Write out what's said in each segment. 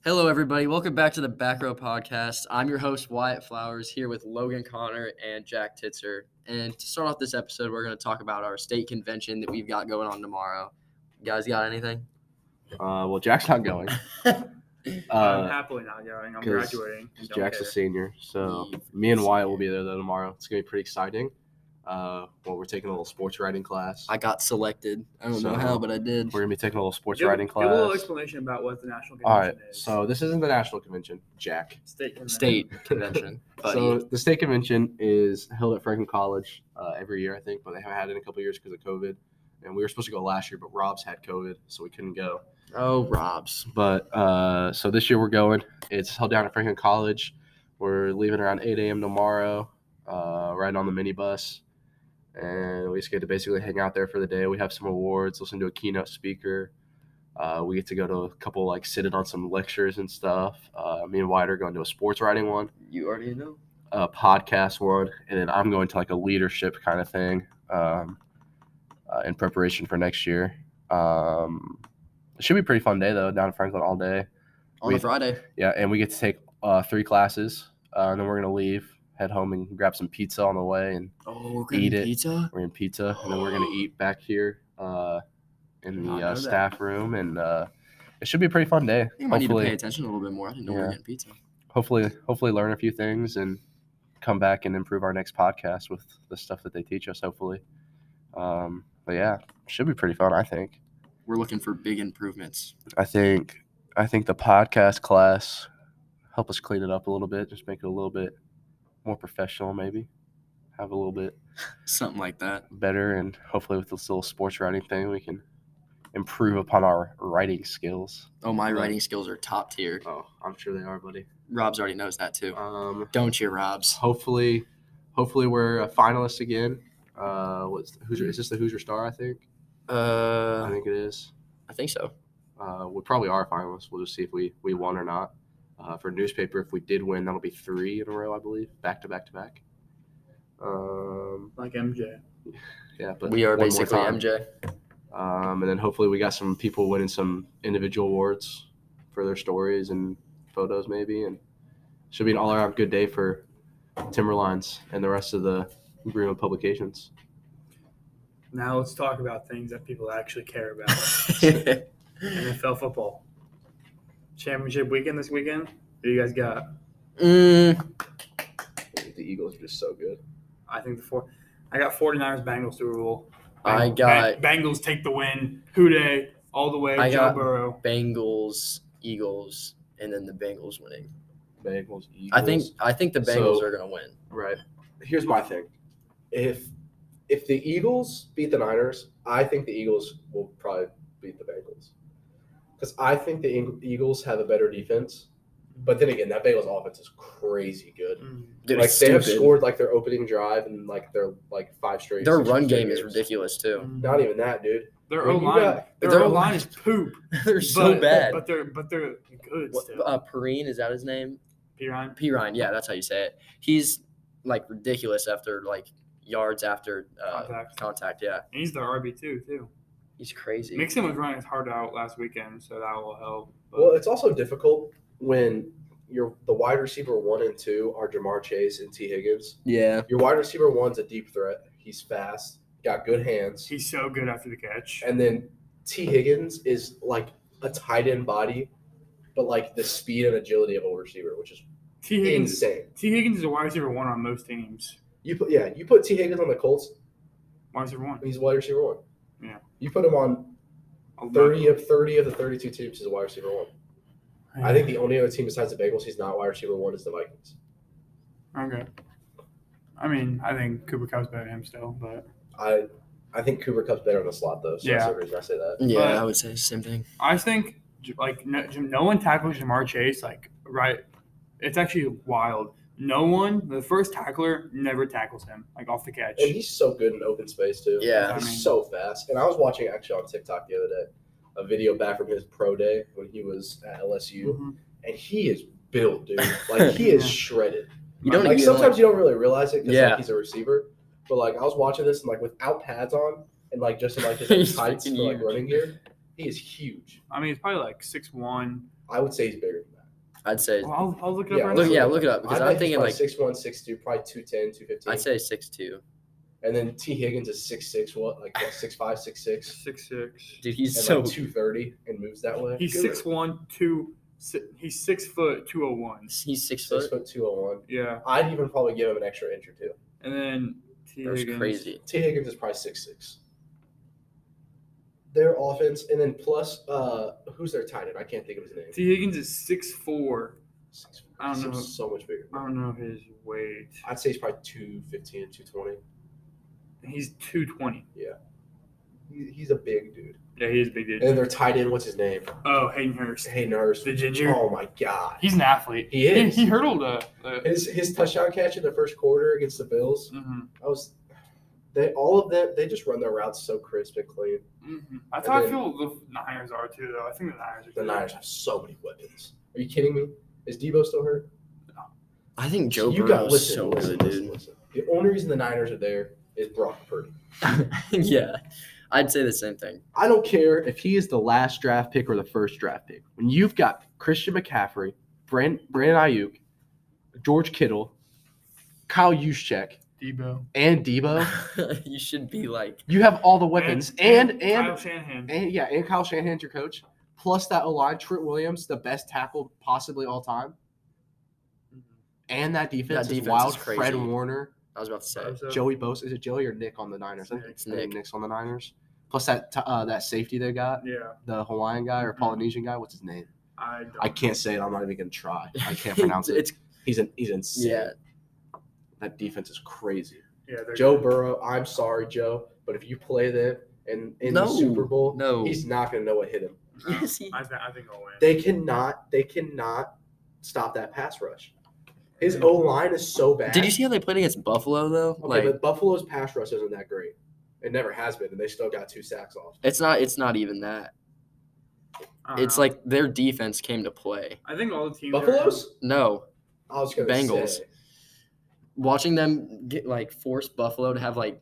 Hello, everybody. Welcome back to the Back Row Podcast. I'm your host, Wyatt Flowers, here with Logan Connor and Jack Titzer. And to start off this episode, we're going to talk about our state convention that we've got going on tomorrow. You guys got anything? Well, Jack's not going. I'm happily not going. I'm 'cause graduating. And don't Jack's care. a senior, so Eve me and is Wyatt will senior. be there though tomorrow. It's gonna be pretty exciting. We're taking a little sports writing class. I got selected. I don't know So, how, but I did. We're gonna be taking a little sports Give writing a little class. explanation about what the national All convention right, is. so this isn't the national convention, Jack. State convention. State convention. Buddy. So the state convention is held at Franklin College every year, I think, but they haven't had it in a couple years because of COVID. And we were supposed to go last year, but Rob's had COVID, so we couldn't go. Oh, Rob's. But so this year we're going. It's held down at Franklin College. We're leaving around 8 a.m. tomorrow, riding on the minibus. And we just get to basically hang out there for the day. We have some awards, listen to a keynote speaker. We get to go to a couple, sit in on some lectures and stuff. Me and Wyatt are going to a sports writing one, You already know. a podcast one, and then I'm going to a leadership kind of thing in preparation for next year. It should be a pretty fun day, though, down in Franklin all day. On a Friday. Yeah, and we get to take 3 classes, and then we're going to leave, head home, and grab some pizza on the way, and Oh, Eat grabbing it. pizza? we're in pizza, and then we're going to eat back here in Did not know the that. staff room, and it should be a pretty fun day. I think I might need to pay Hopefully, attention a little bit more. I didn't know we were Yeah. getting pizza. hopefully learn a few things and come back and improve our next podcast with the stuff that they teach us, hopefully. But yeah, should be pretty fun, I think. We're looking for big improvements. I think the podcast class help us clean it up a little bit, just make it a little bit more professional, maybe have a little bit Something like that. better, and hopefully with this little sports writing thing, we can improve upon our writing skills. Oh, my writing skills are top tier. Oh, I'm sure they are, buddy. Rob's already knows that too. Um, Don't you, Rob's? hopefully we're a finalist again. Is this the Hoosier Star? I think it is. I think so. We probably are finalists. We'll just see if we won or not. For newspaper, if we did win, that'll be 3 in a row, I believe, back to back to back. Like MJ. Yeah, but We are one more basically time. MJ. And then hopefully we got some people winning some individual awards for their stories and photos, maybe, and should be an all-around good day for Timberlines and the rest of the Greenwood publications. Now let's talk about things that people actually care about. NFL football. Championship weekend this weekend. Who do you guys got? The Eagles are just so good. I think I got 49ers Bengals Super Bowl. I got Bengals take the win. Houday all the way. I Joe got- Burrow. Bengals, Eagles, and then the Bengals winning. Bengals, Eagles. I think the Bengals So- are gonna win. Right. Here's my thing. If the Eagles beat the Niners, I think the Eagles will probably beat the Bengals. Because I think the Eagles have a better defense. But then again, that Bengals offense is crazy good. Dude, Like it's they have stupid. scored their opening drive and their 5 straight. Their 6 run straight game is games. ridiculous too. Not even that, dude. Their When O you line. got- Their their O line is poop. They're so bad. But they're good What, still. Perrine, is that his name? Pirine. Pirine, yeah, that's how you say it. He's ridiculous after yards after contact. Yeah, And he's their RB2 too. he's crazy. Mixon was running his heart out last weekend, so that will help. But Well, it's also difficult when the wide receiver 1 and 2 are Jamar Chase and T. Higgins. Yeah, Your wide receiver 1's a deep threat. He's fast, got good hands. he's so good after the catch. And then T. Higgins is like a tight end body, but the speed and agility of a receiver, which is T. Higgins is a wide receiver 1 on most teams. You put T. Higgins on the Colts, Wide receiver 1. he's wide receiver 1. Yeah. You put him on 30 of the 32 teams, he's a wide receiver 1. I think the only other team besides the Bengals he's not wide receiver 1 is the Vikings. Okay. I mean, I think Cooper Cup's better than him still, but I think Cooper Cup's better in the slot though, so that's Yeah. the reason I say that. yeah, But- I would say the same thing. I think no one tackles Jamar Chase right. It's actually wild. No one, the first tackler, never tackles him off the catch. And he's so good in open space too. Yeah. He's I mean- so fast. And I was watching actually on TikTok the other day a video back from his pro day when he was at LSU, Mhm. and he is built, dude. He is Yeah. shredded. You don't Like even sometimes you don't really realize it because Yeah. he's a receiver. But I was watching this and without pads on and just in his He's tights freaking for huge. running gear, he is huge. I mean, he's probably 6'1". I would say he's bigger than that. I'd say. Well, I'll look it up Yeah, right Look, now. yeah, look it up because I I'm bet he's thinking probably like 6'1", 6'2", probably 210, 215. I'd say 6'2". And then T. Higgins is 6'6", what 6'5", 6'6", 6'6". Dude, he's and so like 230 and moves that way. He's Good. 6'1", he's 6 foot 201. he's 6 6 foot. foot 201. Yeah, I'd even probably give him an extra inch or two. and then T. That's Higgins. crazy. T. Higgins is probably 6'6". Their offense, and then plus, who's their tight end? I can't think of his name. T. Higgins is 6'4". I don't know. So much bigger. I don't know his weight. I'd say he's probably 215, 220. He's 220. He's a big dude. Yeah, he is a big dude. And then their tight end, what's his name? Oh, Hayden Hurst. Hayden Hurst. The ginger. Oh my God. He's an athlete. He is. He hurdled a. His touchdown catch in the first quarter against the Bills. All of them, they just run their routes so crisp and clean. That's how I then- feel the Niners are too, though. I think the Niners are. The good. Niners have so many weapons. Are you kidding me? Is Debo still hurt? I think Joe You Burrow got is so good, dude. listen. The only reason the Niners are there is Brock Purdy. Yeah, I'd say the same thing. I don't care if he is the last draft pick or the first draft pick. When you've got Christian McCaffrey, Brandon Ayuk, George Kittle, Kyle Juszczyk, Debo. and Debo, You should be like. you have all the weapons. And Kyle Shanahan. and Kyle Shanahan's your coach. Plus that O-line, Trent Williams, the best tackle possibly all time. And that defense, That is defense wild. is crazy. Fred Warner, I was about to say. So- Joey Bosa. Is it Joey or Nick on the Niners? I think It's Nick. Nick's on the Niners. Plus that safety they got, Yeah, the Hawaiian guy or Mhm. Polynesian guy. What's his name? I don't. I can't say it. I'm not even gonna try. I can't pronounce it. It's He's insane. yeah. That defense is crazy. Yeah, they're Joe good. Burrow. I'm sorry, Joe, but if you play them in No, the Super Bowl, no. he's not gonna know what hit him. No, Yes, he- I think I'll win. They cannot stop that pass rush. His O line is so bad. Did you see how they played against Buffalo though? Okay, Like but Buffalo's pass rush isn't that great. It never has been, and they still got 2 sacks off. it's not even that. I don't It's know. like their defense came to play. I think all the teams. Buffalo's? No, I was gonna Bengals. say. watching them get like force Buffalo to have like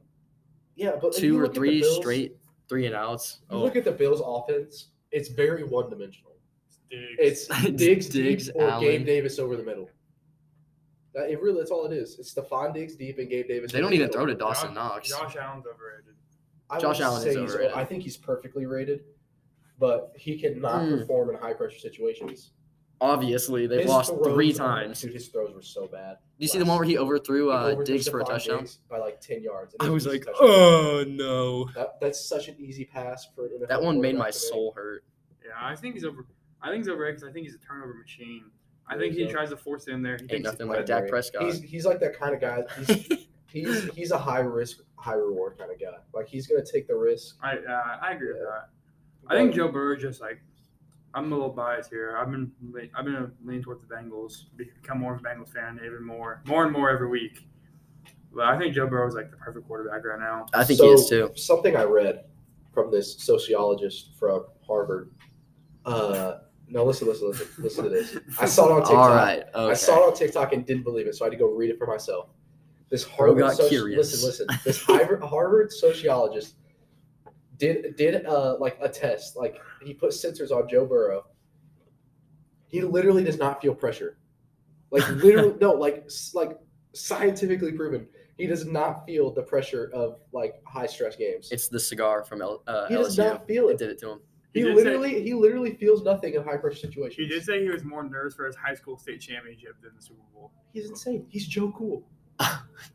Yeah, but 2 you or look at the 3 Bills- straight 3 and outs. You look at the Bills' offense; it's very one-dimensional. Diggs. It's Diggs, Diggs or Allen. Gabe Davis over the middle. That's all it is. It's Stephon Diggs deep and Gabe Davis. They don't over the even middle. throw to Dawson Knox. Josh Allen's overrated. I Josh would Allen say is he's- overrated. I think he's perfectly rated, but he cannot perform in high-pressure situations. Obviously, they've His lost throws 3 are- times. Dude, his throws were so bad. Do you see the one where he overthrew He overthrew Diggs for a Stephon touchdown? Diggs by like 10 yards. and I it was an like, easy touchdown. oh no. That's such an easy pass for an NFL That one made quarterback my to make. soul hurt. Yeah, I think he's over. I think he's overrated because I think he's a turnover machine. I think he So- tries to force it in there. He Ain't thinks nothing I like Dak agree. Prescott. He's like that kind of guy. He's a high risk, high reward kind of guy. Like he's gonna take the risk. I agree with Yeah. that. I think Joe Burrow is just like. I'm a little biased here. I've been leaning towards the Bengals. Become more of a Bengals fan, even more and more every week. But I think Joe Burrow is like the perfect quarterback right now. I think he is too. Something I read from this sociologist from Harvard. No, listen to this. I saw it on TikTok. All right. Okay. I saw it on TikTok and didn't believe it, so I had to go read it for myself. This Bro Harvard got curious. listen. This Harvard sociologist did like a test. Like he put sensors on Joe Burrow. He literally does not feel pressure. Like literally, no, like scientifically proven. He does not feel the pressure of like high stress games. It's the cigar from He does LSU. not feel It it. did it to him. He did literally feels nothing in high pressure situations. He did say he was more nervous for his high school state championship than the Super Bowl. He's insane. He's Joe Cool.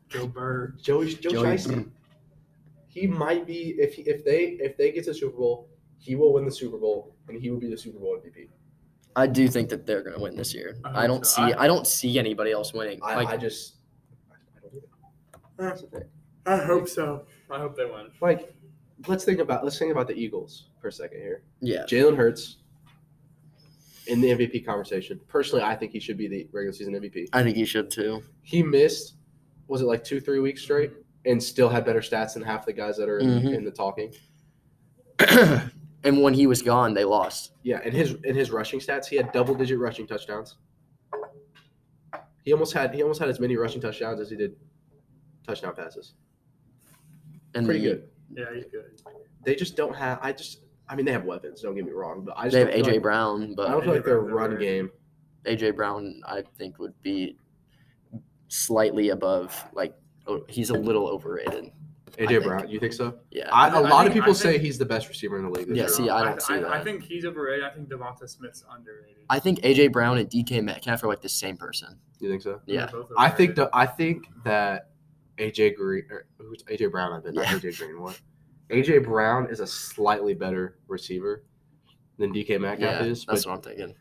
Joe Burrow. Joe Joey- Shiesty. He might be if they get to the Super Bowl, he will win the Super Bowl and he will be the Super Bowl MVP. I do think that they're going to win this year. I I hope don't so. see. I don't see anybody else winning. I don't either. That's the thing. I hope so. I hope they win. Like, let's think about the Eagles for a second here. Yeah. Jalen Hurts in the MVP conversation. Personally, I think he should be the regular season MVP. I think he should too. He missed, was it like 2-3 weeks straight, and still had better stats than half the guys that are in the talking. And when he was gone, they lost. Yeah, in his rushing stats, he had double-digit rushing touchdowns. He almost had as many rushing touchdowns as he did touchdown passes. And Pretty the- good. Yeah, he's good. They just don't have. I mean, they have weapons. Don't get me wrong, but I just They have don't feel AJ like, Brown, I but don't feel like their AJ Brown's run overrated. game A.J. Brown, I think, would be slightly above. He's a little overrated. I AJ think. Brown, you think so? Yeah. A lot of people I say think- he's the best receiver in the league this Yeah, year. see, I don't see that. I think he's overrated. I think Devonta Smith's underrated. I think A.J. Brown and DK Metcalf are the same person. You think so? Yeah. They're both I think overrated. that AJ Green or who's AJ Brown, not Yeah. AJ Green. What? AJ Brown is a slightly better receiver than DK Metcalf is, that's but what I'm thinking.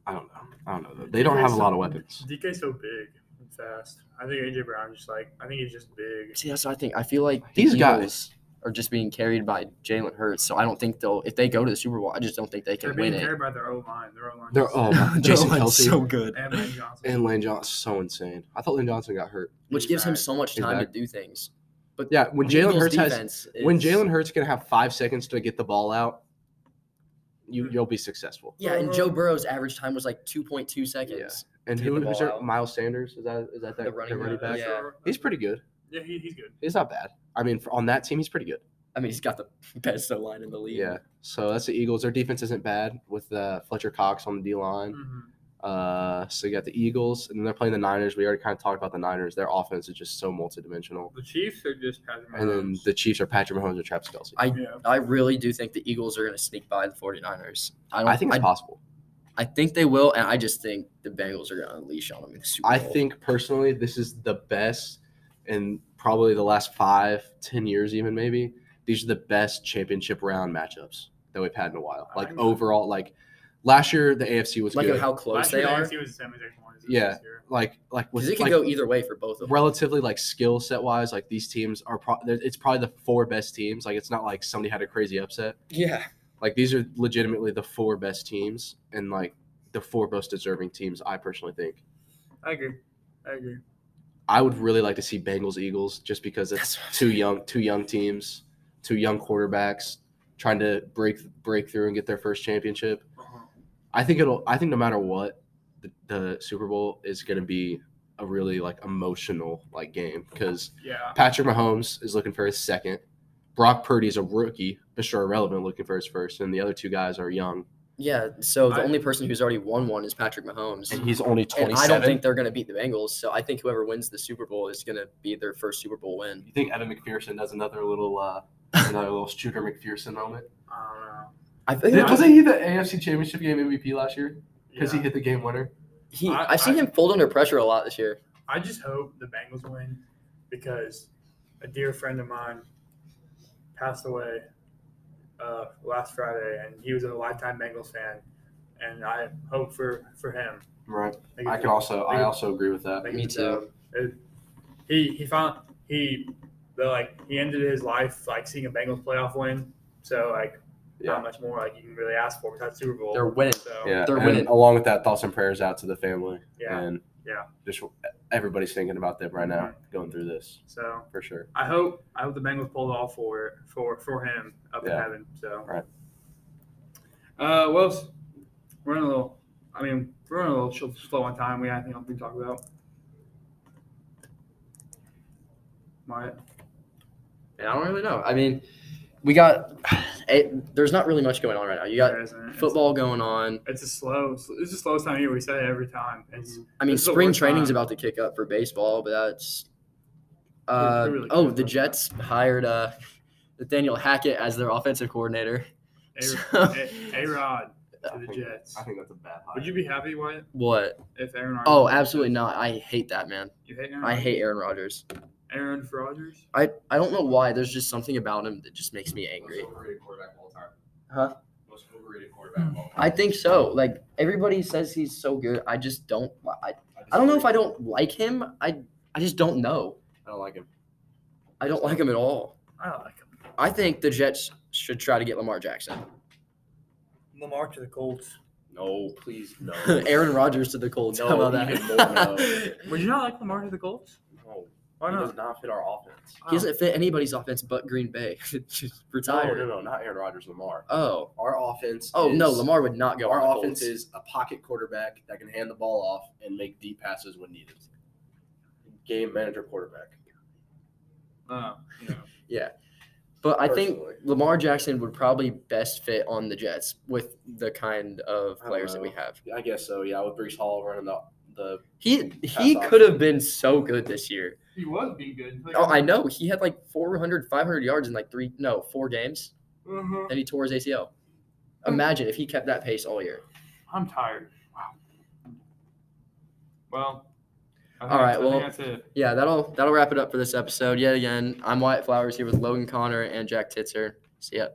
I don't know. Though. They don't have a lot of weapons. DK's so big and fast. I think AJ Brown I think he's just big. See, that's what I think. I feel like the These guys- Eagles are just being carried by Jalen Hurts, so I don't think if they go to the Super Bowl, I just don't think they They're can being win it. carried by their O-line. Their O-line. They're Jason Their line's Kelce so good, and Lane Johnson. and Lane Johnson, so insane. I thought Lane Johnson got hurt. which He's gives him back. so much He's time to back. do things. But Yeah, when the Jalen Eagles' Hurts defense when is- Jalen Hurts can have 5 seconds to get the ball out, you'll be successful. yeah, and Joe Burrow's average time was 2.2 seconds. And To get the who's ball there? out. Miles Sanders is that The running back? back. Yeah. He's pretty good. Yeah, he's good. He's not bad. I mean, on that team, he's pretty good. I mean, he's got the best line in the league. Yeah. So that's the Eagles. Their defense isn't bad with Fletcher Cox on the D line. Mm-hmm. So you got the Eagles, and then they're playing the Niners. We already kind of talked about the Niners. Their offense is just so multidimensional. The Chiefs are just Patrick Mahomes. And then the Chiefs are Patrick Mahomes or Travis Kelce. Yeah. I really do think the Eagles are going to sneak by the 49ers. I think it's possible. I think they will, and I just think the Bengals are going to unleash on them in the Super Bowl. I think personally, this is the best in probably the last 5-10 years, even maybe. These are the best championship round matchups that we've had in a while. I think- Overall, last year the AFC was Look good. at how close Last they year, are. the AFC was the same exact one as this Yeah. year. with Because it can go either way for both of them. relatively skill set wise, these teams are it's probably the 4 best teams. It's not like somebody had a crazy upset. Yeah. These are legitimately the 4 best teams and the 4 most deserving teams. I personally think. I agree. I would really like to see Bengals Eagles just because it's That's what I'm two young teams, 2 young quarterbacks trying to break through and get their first championship. Uh-huh. I think no matter what, the Super Bowl is going to be a really emotional game because Yeah. Patrick Mahomes is looking for his second. Brock Purdy is a rookie, Mr. Irrelevant, looking for his first, and the other 2 guys are young. Yeah, so the I- only person who's already won one is Patrick Mahomes. And he's only And 27. I don't think they're going to beat the Bengals, so I think whoever wins the Super Bowl is going to be their first Super Bowl win. You think Evan McPherson does another little Shooter McPherson moment? I don't know. I think Yeah. Wasn't he the AFC Championship game MVP last year because Yeah. he hit the game winner? I've seen him fold under pressure a lot this year. I just hope the Bengals win because a dear friend of mine passed away last Friday, and he was a lifetime Bengals fan, and I hope for him. Right. Like, I also agree with that. like, Me too. He ended his life seeing a Bengals playoff win. So Yeah. not much more you can really ask for besides Super Bowl. They're winning. So Yeah, They're and winning. along with that, thoughts and prayers out to the family. Yeah. And Yeah. just everybody's thinking about them right now, going through this So for sure. I hope the Bengals pulled off for him up in Yeah. heaven. So Right. What else? We're running a little slow on time. We got anything else we can talk about? Maya? Yeah, I don't really know. I mean, we got there's not really much going on right now. You got There isn't. football going on. It's the slowest time of year. We say it every time. It's I mean, This is the spring worst training's time. about to kick up for baseball, but that's Who really cares the about Jets hired Nathaniel Hackett as their offensive coordinator. A-Rod to the I Jets. think that's a bad hire. Would you be happy, Wyatt, What? if Aaron Rodgers? Oh, absolutely not. I hate that, man. You hate Aaron? I hate Rodgers? Aaron Rodgers. Aaron Rodgers. I don't know why. There's just something about him that just makes me angry. Most overrated quarterback of all time. Huh? Most overrated quarterback of all time. I think so. Everybody says he's so good. I just don't. I don't know if I don't like him. I just don't know. I don't like him. I don't like him at all. I like him. I think the Jets should try to get Lamar Jackson. Lamar to the Colts. No, please, no. Aaron Rodgers to the Colts. No, How about even that? more no. Would you not like Lamar to the Colts? No, Why he not? does not fit our offense. He doesn't fit anybody's offense but Green Bay. Just retire. No, not Aaron Rodgers, Lamar. Oh. Our offense. Oh is, no, Lamar would not go on the Our Colts. offense is a pocket quarterback that can hand the ball off and make deep passes when needed. Game manager quarterback. Yeah. Yeah. But I think Personally. Lamar Jackson would probably best fit on the Jets with the kind of I don't players that we know. have. I guess so. Yeah, with Brees Hall running the He Pass could have option. been so good this year. He was being good. Like, Oh, I know. He had like 400, 500 yards in like 4 games. Mhm. Then he tore his ACL. Imagine if he kept that pace all year. I'm tired. Wow. Well. All right, I well- think that's it. Yeah, that'll wrap it up for this episode. Yet again, I'm Wyatt Flowers here with Logan Connor and Jack Titzer. See ya.